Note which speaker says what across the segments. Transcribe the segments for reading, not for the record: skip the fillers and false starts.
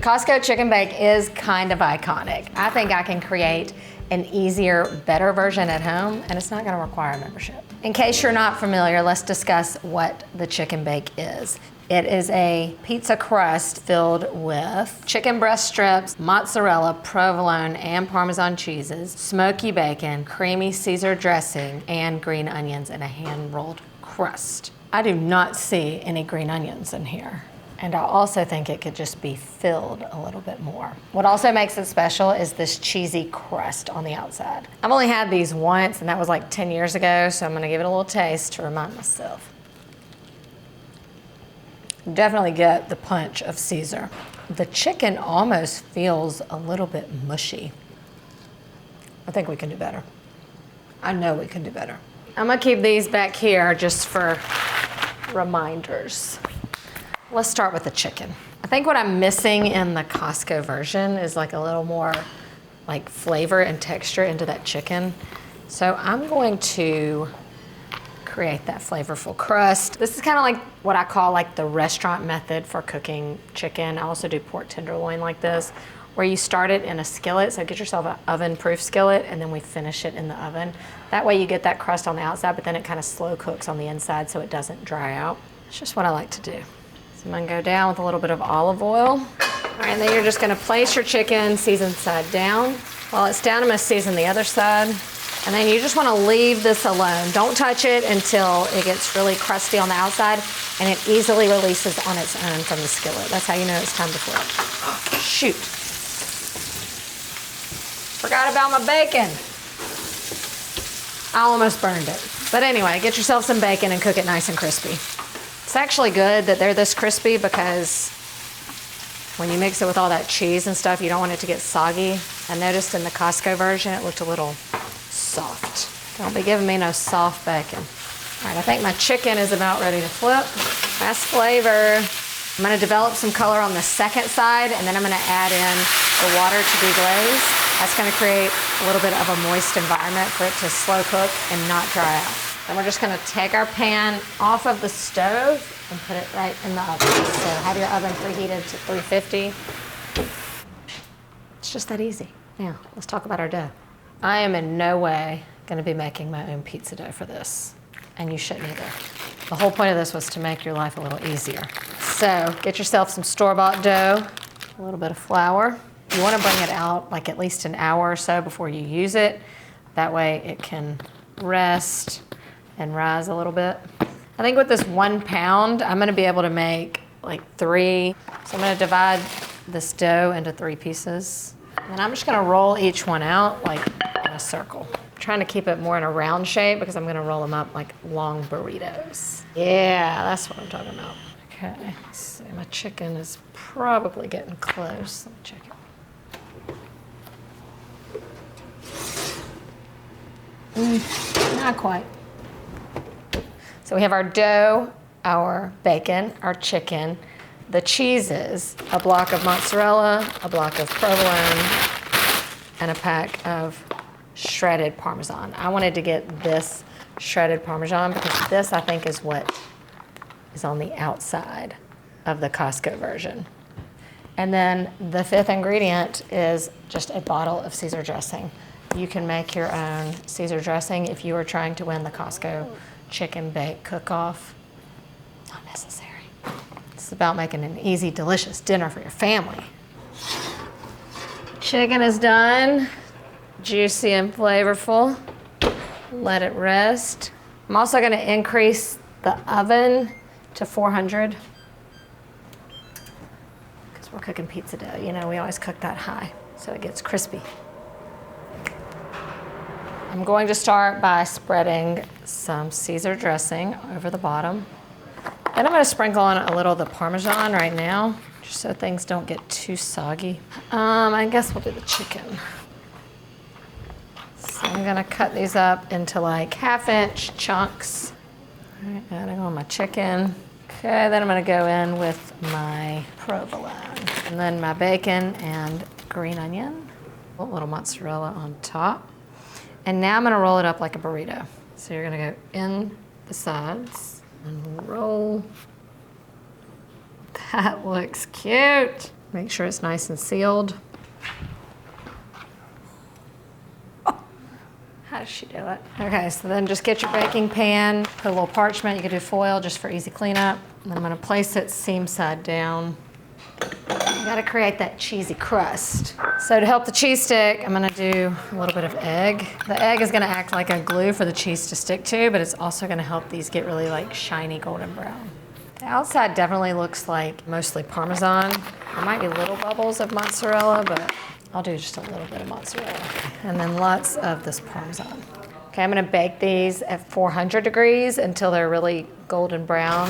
Speaker 1: Costco chicken bake is kind of iconic. I think I can create an easier, better version at home, and it's not gonna require a membership. In case you're not familiar, let's discuss what the chicken bake is. It is a pizza crust filled with chicken breast strips, mozzarella, provolone, and Parmesan cheeses, smoky bacon, creamy Caesar dressing, and green onions in a hand-rolled crust. I do not see any green onions in here. And I also think it could just be filled a little bit more. What also makes it special is this cheesy crust on the outside. I've only had these once, and that was like 10 years ago, so I'm gonna give it a little taste to remind myself. Definitely get the punch of Caesar. The chicken almost feels a little bit mushy. I think we can do better. I know we can do better. I'm gonna keep these back here just for reminders. Let's start with the chicken. I think what I'm missing in the Costco version is like a little more like flavor and texture into that chicken. So I'm going to create that flavorful crust. This is kind of like what I call like the restaurant method for cooking chicken. I also do pork tenderloin like this, where you start it in a skillet. So get yourself an oven-proof skillet, and then we finish it in the oven. That way you get that crust on the outside, but then it kind of slow cooks on the inside so it doesn't dry out. It's just what I like to do. I'm gonna go down with a little bit of olive oil. All right, and then you're just gonna place your chicken seasoned side down. While it's down, I'm gonna season the other side. And then you just wanna leave this alone. Don't touch it until it gets really crusty on the outside and it easily releases on its own from the skillet. That's how you know it's time to flip. Oh, shoot. Forgot about my bacon. I almost burned it. But anyway, get yourself some bacon and cook it nice and crispy. It's actually good that they're this crispy because when you mix it with all that cheese and stuff, you don't want it to get soggy. I noticed in the Costco version, it looked a little soft. Don't be giving me no soft bacon. All right, I think my chicken is about ready to flip. That's flavor. I'm gonna develop some color on the second side, and then I'm gonna add in the water to deglaze. That's gonna create a little bit of a moist environment for it to slow cook and not dry out. Then we're just gonna take our pan off of the stove and put it right in the oven. So have your oven preheated to 350. It's just that easy. Now, let's talk about our dough. I am in no way gonna be making my own pizza dough for this, and you shouldn't either. The whole point of this was to make your life a little easier. So get yourself some store-bought dough, a little bit of flour. You wanna bring it out like at least an hour or so before you use it. That way it can rest and rise a little bit. I think with this 1 pound, I'm gonna be able to make like 3. So I'm gonna divide this dough into 3 pieces. And I'm just gonna roll each one out like in a circle. I'm trying to keep it more in a round shape because I'm gonna roll them up like long burritos. Yeah, that's what I'm talking about. Okay, let's see, my chicken is probably getting close. Let me check it. Not quite. So we have our dough, our bacon, our chicken, the cheeses, a block of mozzarella, a block of provolone, and a pack of shredded Parmesan. I wanted to get this shredded Parmesan because this, I think, is what is on the outside of the Costco version. And then the 5th ingredient is just a bottle of Caesar dressing. You can make your own Caesar dressing if you are trying to win the Costco chicken bake cook-off. Not necessary. It's about making an easy, delicious dinner for your family. Chicken is done, juicy and flavorful. Let it rest. I'm also gonna increase the oven to 400 because we're cooking pizza dough. You know, we always cook that high so it gets crispy. I'm going to start by spreading some Caesar dressing over the bottom. Then I'm gonna sprinkle on a little of the Parmesan right now, just so things don't get too soggy. I guess we'll do the chicken. So I'm gonna cut these up into like 1/2-inch chunks. All right, adding on my chicken. Okay, then I'm gonna go in with my provolone. And then my bacon and green onion. A little mozzarella on top. And now I'm gonna roll it up like a burrito. So you're gonna go in the sides and roll. That looks cute. Make sure it's nice and sealed. Oh, how does she do it? Okay, so then just get your baking pan, put a little parchment. You could do foil just for easy cleanup. And then I'm gonna place it seam side down. You gotta create that cheesy crust. So to help the cheese stick, I'm gonna do a little bit of egg. The egg is gonna act like a glue for the cheese to stick to, but it's also gonna help these get really like shiny golden brown. The outside definitely looks like mostly Parmesan. There might be little bubbles of mozzarella, but I'll do just a little bit of mozzarella. And then lots of this Parmesan. Okay, I'm gonna bake these at 400 degrees until they're really golden brown.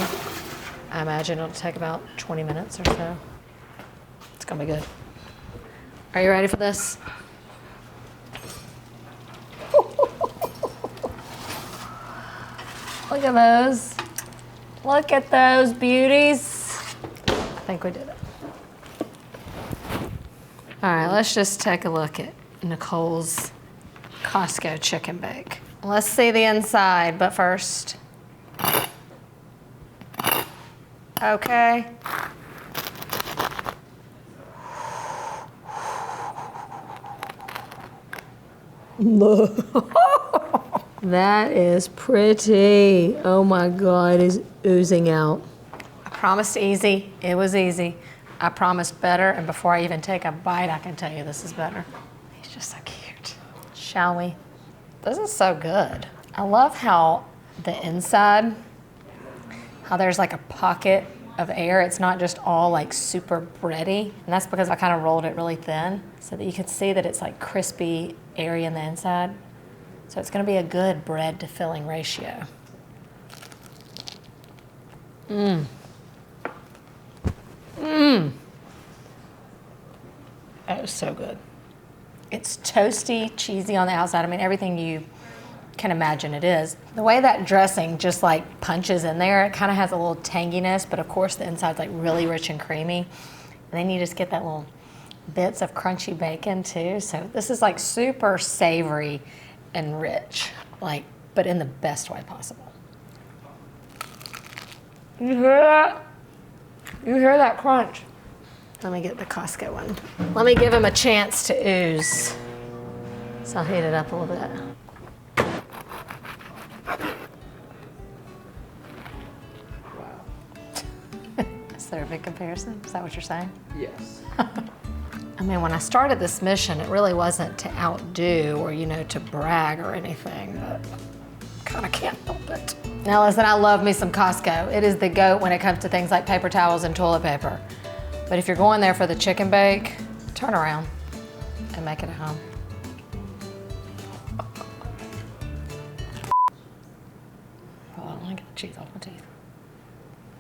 Speaker 1: I imagine it'll take about 20 minutes or so. It's gonna be good. Are you ready for this? Look at those. Look at those beauties. I think we did it. All right, let's just take a look at Nicole's Costco chicken bake. Let's see the inside, but first. Okay. That is pretty. Oh my God, it's oozing out. I promised easy. It was easy. I promised better, and before I even take a bite, I can tell you this is better. He's just so cute. Shall we? This is so good. I love how the inside, how there's like a pocket of air. It's not just all like super bready. And that's because I kind of rolled it really thin so that you can see that it's like crispy, airy in the inside. So it's gonna be a good bread to filling ratio. Mmm. Mmm. That was so good. It's toasty, cheesy on the outside. I mean, everything you can imagine it is. The way that dressing just like punches in there, it kind of has a little tanginess, but of course the inside's like really rich and creamy. And then you just get that little bits of crunchy bacon too. So this is like super savory and rich, like, but in the best way possible. You hear that? You hear that crunch? Let me get the Costco one. Let me give him a chance to ooze. So I'll heat it up a little bit. Is there a big comparison? Is that what you're saying?
Speaker 2: Yes.
Speaker 1: I mean, when I started this mission, it really wasn't to outdo or, you know, to brag or anything, but kind of can't help it. Now listen, I love me some Costco. It is the GOAT when it comes to things like paper towels and toilet paper. But if you're going there for the chicken bake, turn around and make it at home. Hold on, let me get the cheese off my teeth.